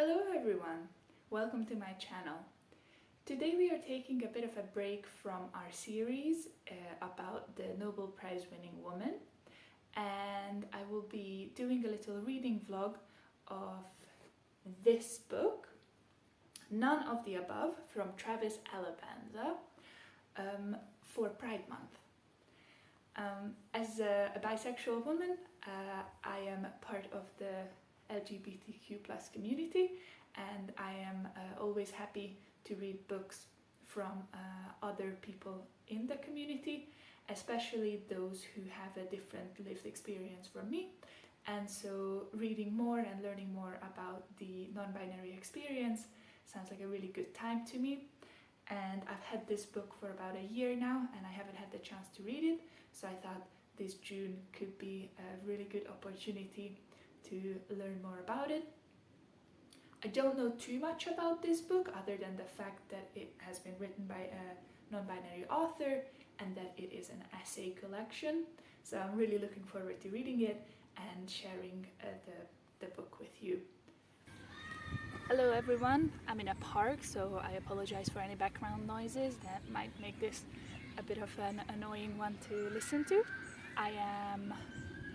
Hello everyone, welcome to my channel. Today we are taking a bit of a break from our series about the Nobel Prize winning woman, and I will be doing a little reading vlog of this book, None of the Above, from Travis Alabanza, for Pride Month. As a bisexual woman, I am part of the LGBTQ+ community, and I am always happy to read books from other people in the community, especially those who have a different lived experience from me. And so reading more and learning more about the non-binary experience sounds like a really good time to me. And I've had this book for about a year now, and I haven't had the chance to read it, so I thought this June could be a really good opportunity to learn more about it. I don't know too much about this book other than the fact that it has been written by a non-binary author and that it is an essay collection, so I'm really looking forward to reading it and sharing the book with you. Hello everyone, I'm in a park, so I apologize for any background noises that might make this a bit of an annoying one to listen to. I am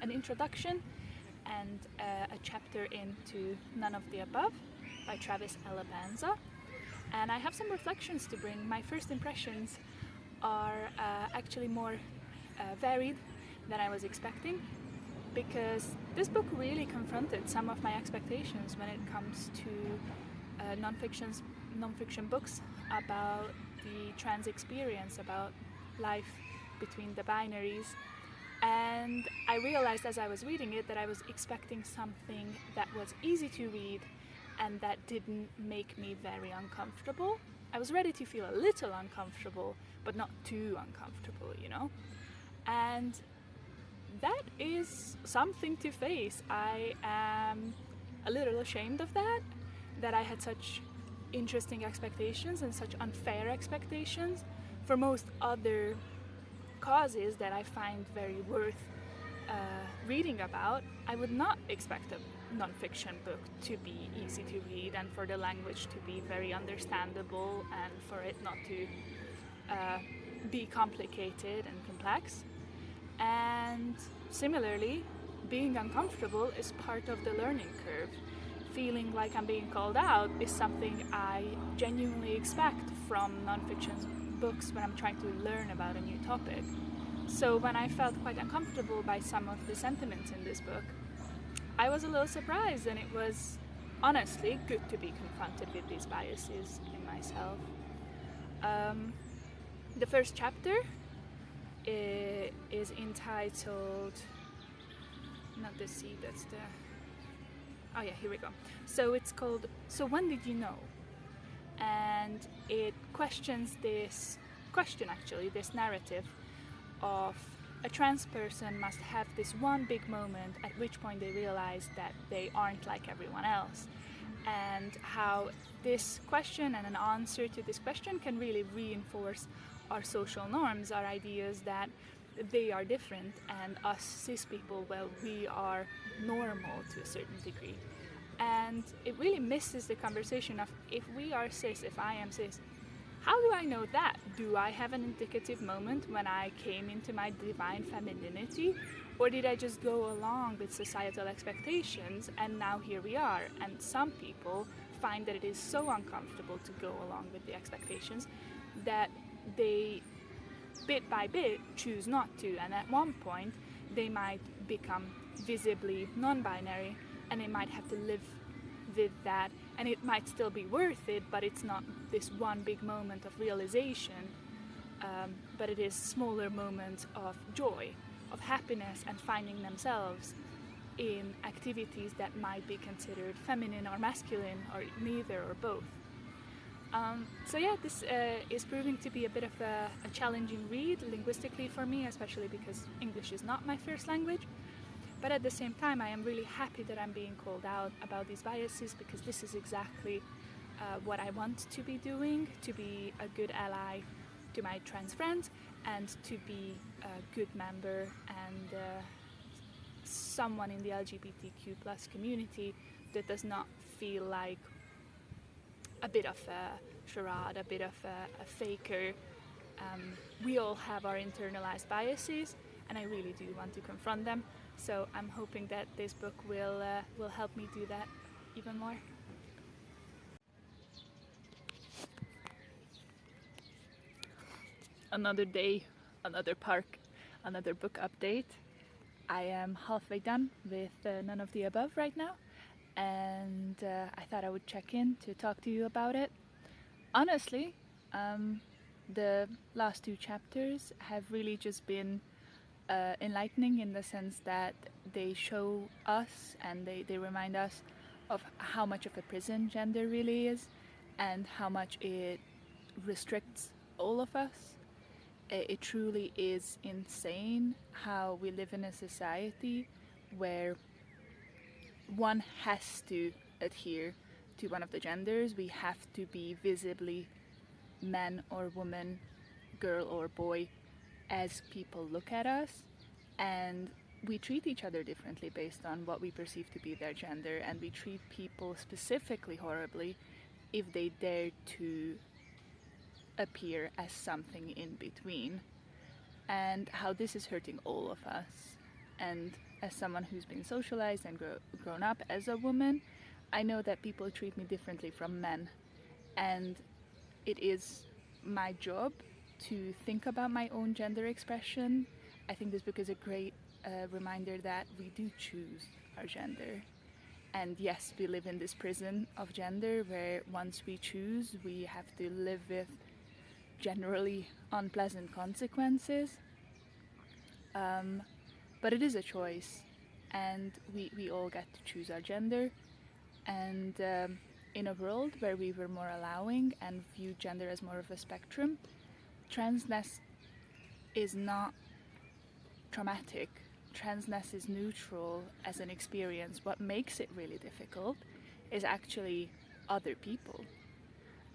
an introduction and a chapter into None of the Above by Travis Alabanza, and I have some reflections to bring. My first impressions are actually more varied than I was expecting, because this book really confronted some of my expectations when it comes to non-fiction books about the trans experience, about life between the binaries. And I realized as I was reading it that I was expecting something that was easy to read and that didn't make me very uncomfortable. I was ready to feel a little uncomfortable, but not too uncomfortable, you know? And that is something to face. I am a little ashamed of that I had such interesting expectations and such unfair expectations for most other causes that I find very worth reading about. I would not expect a non-fiction book to be easy to read and for the language to be very understandable and for it not to be complicated and complex. And similarly, being uncomfortable is part of the learning curve. Feeling like I'm being called out is something I genuinely expect from non-fiction books when I'm trying to learn about a new topic. So when I felt quite uncomfortable by some of the sentiments in this book, I was a little surprised, and it was honestly good to be confronted with these biases in myself. The first chapter is entitled, not the C, that's the, oh yeah, here we go. So it's called, So When Did You Know? And it questions this narrative of a trans person must have this one big moment at which point they realize that they aren't like everyone else, and how this question and an answer to this question can really reinforce our social norms, our ideas that they are different and us cis people, well, we are normal to a certain degree. And it really misses the conversation of, if we are cis, if I am cis, how do I know that? Do I have an indicative moment when I came into my divine femininity? Or did I just go along with societal expectations and now here we are? And some people find that it is so uncomfortable to go along with the expectations that they, bit by bit, choose not to. And at one point, they might become visibly non-binary, and they might have to live with that, and it might still be worth it, but it's not this one big moment of realization, but it is smaller moments of joy, of happiness, and finding themselves in activities that might be considered feminine or masculine, or neither or both. So yeah, this is proving to be a bit of a challenging read linguistically for me, especially because English is not my first language. But at the same time, I am really happy that I'm being called out about these biases, because this is exactly what I want to be doing, to be a good ally to my trans friends and to be a good member and someone in the LGBTQ+ community that does not feel like a bit of a charade, a bit of a faker. We all have our internalized biases, and I really do want to confront them. So I'm hoping that this book will help me do that even more. Another day, another park, another book update. I am halfway done with None of the Above right now, and I thought I would check in to talk to you about it. Honestly, the last two chapters have really just been enlightening in the sense that they show us and they remind us of how much of a prison gender really is and how much it restricts all of us. It truly is insane how we live in a society where one has to adhere to one of the genders. We have to be visibly man or woman, girl or boy, as people look at us, and we treat each other differently based on what we perceive to be their gender, and we treat people specifically horribly if they dare to appear as something in between, and how this is hurting all of us. And as someone who's been socialized and grown up as a woman, I know that people treat me differently from men, and it is my job to think about my own gender expression. I think this book is a great reminder that we do choose our gender. And yes, we live in this prison of gender where once we choose, we have to live with generally unpleasant consequences. But it is a choice, and we all get to choose our gender. And in a world where we were more allowing and viewed gender as more of a spectrum, transness is not traumatic. Transness is neutral as an experience. What makes it really difficult is actually other people.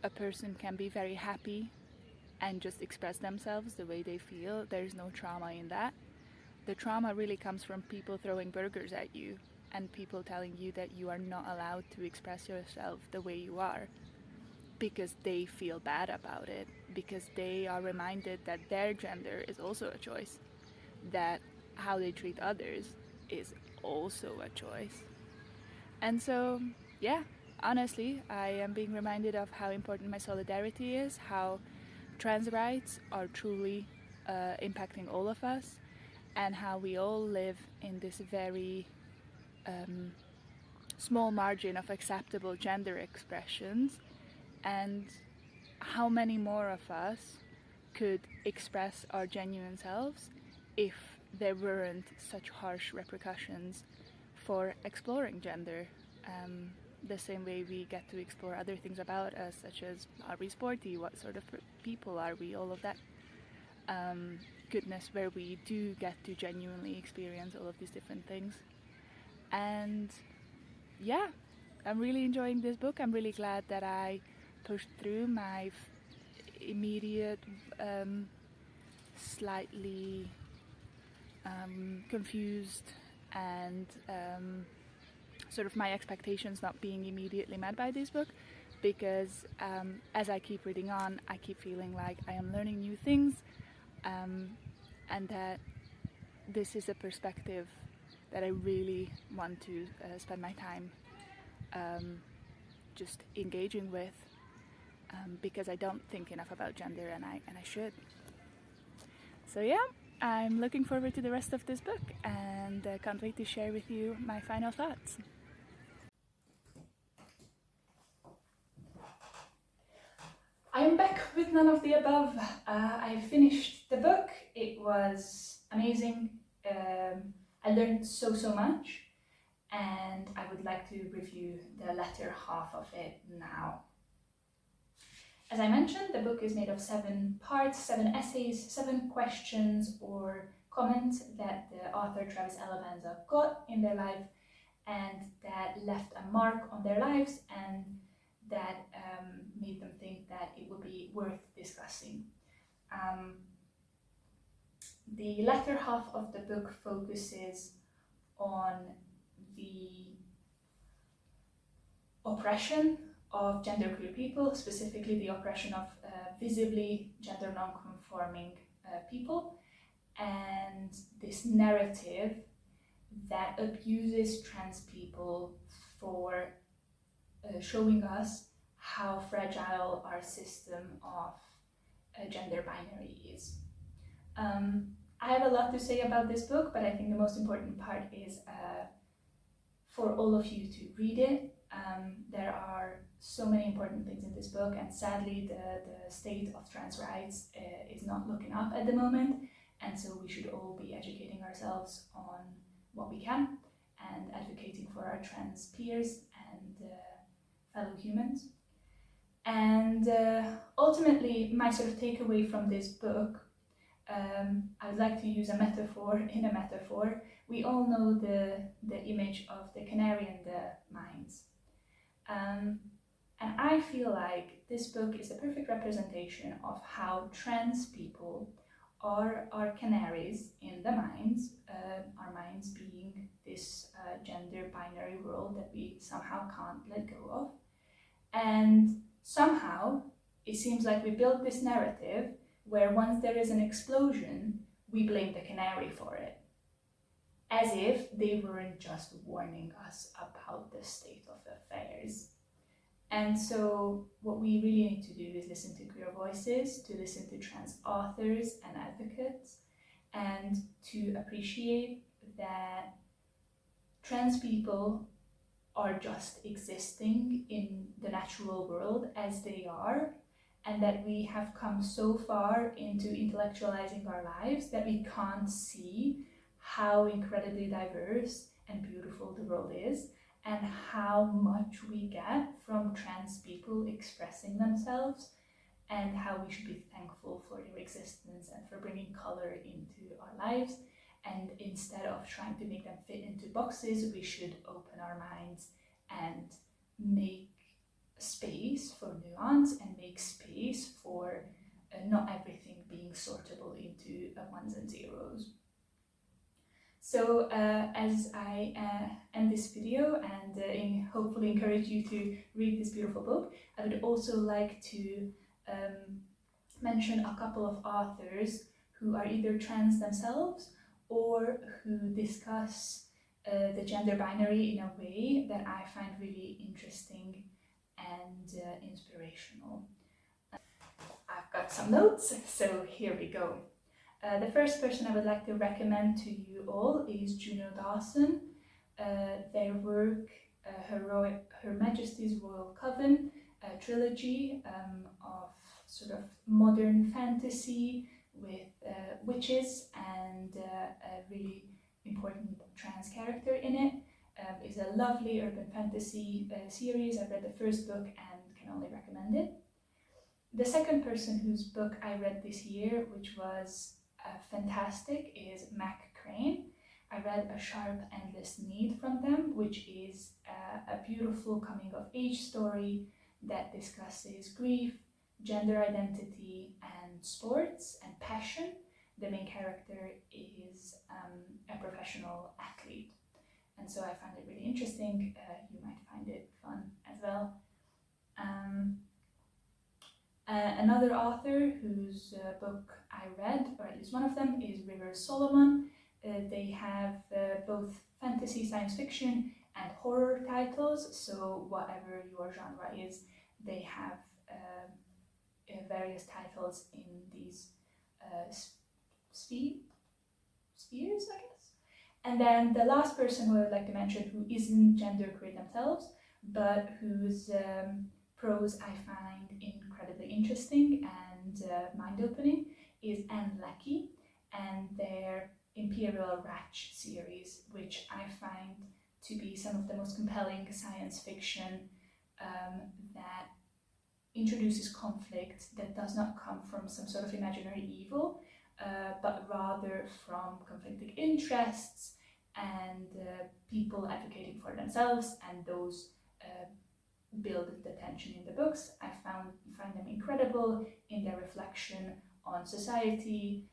A person can be very happy and just express themselves the way they feel. There's no trauma in that. The trauma really comes from people throwing burgers at you and people telling you that you are not allowed to express yourself the way you are because they feel bad about it, because they are reminded that their gender is also a choice, that how they treat others is also a choice. And so, yeah, honestly, I am being reminded of how important my solidarity is, how trans rights are truly impacting all of us, and how we all live in this very small margin of acceptable gender expressions, and how many more of us could express our genuine selves if there weren't such harsh repercussions for exploring gender, the same way we get to explore other things about us, such as are we sporty, what sort of people are we, all of that goodness, where we do get to genuinely experience all of these different things. And yeah, I'm really enjoying this book. I'm really glad that I pushed through my immediate slightly confused and sort of my expectations not being immediately met by this book, because as I keep reading on, I keep feeling like I am learning new things, and that this is a perspective that I really want to spend my time just engaging with, because I don't think enough about gender, and I should. So yeah, I'm looking forward to the rest of this book, and can't wait to share with you my final thoughts. I'm back with None of the Above. I finished the book. It was amazing. I learned so much, and I would like to review the latter half of it now. As I mentioned, the book is made of 7 parts, 7 essays, 7 questions or comments that the author Travis Alabanza got in their life and that left a mark on their lives and that made them think that it would be worth discussing. The latter half of the book focuses on the oppression of genderqueer people, specifically the oppression of visibly gender non-conforming people, and this narrative that abuses trans people for showing us how fragile our system of gender binary is. I have a lot to say about this book, but I think the most important part is for all of you to read it. There are so many important things in this book, and sadly the state of trans rights is not looking up at the moment, and so we should all be educating ourselves on what we can and advocating for our trans peers and fellow humans. And ultimately, my sort of takeaway from this book, I would like to use a metaphor in a metaphor. We all know the image of the canary in the mines. And I feel like this book is the perfect representation of how trans people are our canaries in the mines, our minds being this gender binary world that we somehow can't let go of. And somehow it seems like we built this narrative where once there is an explosion, we blame the canary for it, as if they weren't just warning us about the state of affairs. And so what we really need to do is listen to queer voices, to listen to trans authors and advocates, and to appreciate that trans people are just existing in the natural world as they are, and that we have come so far into intellectualizing our lives that we can't see how incredibly diverse and beautiful the world is, and how much we get from trans people expressing themselves, and how we should be thankful for their existence and for bringing color into our lives. And instead of trying to make them fit into boxes, we should open our minds and make space for nuance and make space for not everything being sortable into ones and zeros. So as I end this video and hopefully encourage you to read this beautiful book, I would also like to mention a couple of authors who are either trans themselves or who discuss the gender binary in a way that I find really interesting and inspirational. I've got some notes, so here we go. The first person I would like to recommend to you all is Juno Dawson. Their work, Her Majesty's Royal Coven, a trilogy of sort of modern fantasy with witches and a really important trans character in it. Is a lovely urban fantasy series. I've read the first book and can only recommend it. The second person whose book I read this year, which was fantastic, is Mac Crane. I read A Sharp Endless Need from them, which is a beautiful coming of age story that discusses grief, gender identity, and sports and passion. The main character is a professional athlete, and so I found it really interesting. You might find it fun as well. Another author whose book I read, or at least one of them, is River Solomon. They have both fantasy, science fiction, and horror titles, so whatever your genre is, they have various titles in these spheres, I guess. And then the last person who I would like to mention, who isn't genderqueer themselves, but whose prose I find incredibly interesting and mind-opening, is Anne Leckie and their Imperial Ratch series, which I find to be some of the most compelling science fiction that introduces conflict that does not come from some sort of imaginary evil, but rather from conflicting interests and people advocating for themselves, and those build the tension in the books. I find them incredible in their reflection on society,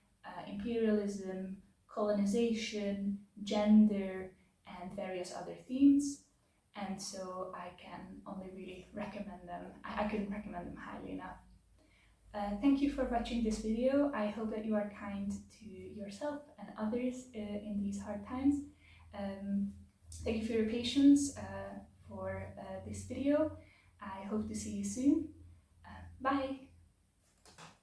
imperialism, colonization, gender, and various other themes. and so I can only really recommend them. I couldn't recommend them highly enough. Thank you for watching this video. I hope that you are kind to yourself and others in these hard times. Thank you for your patience for this video. I hope to see you soon. Bye!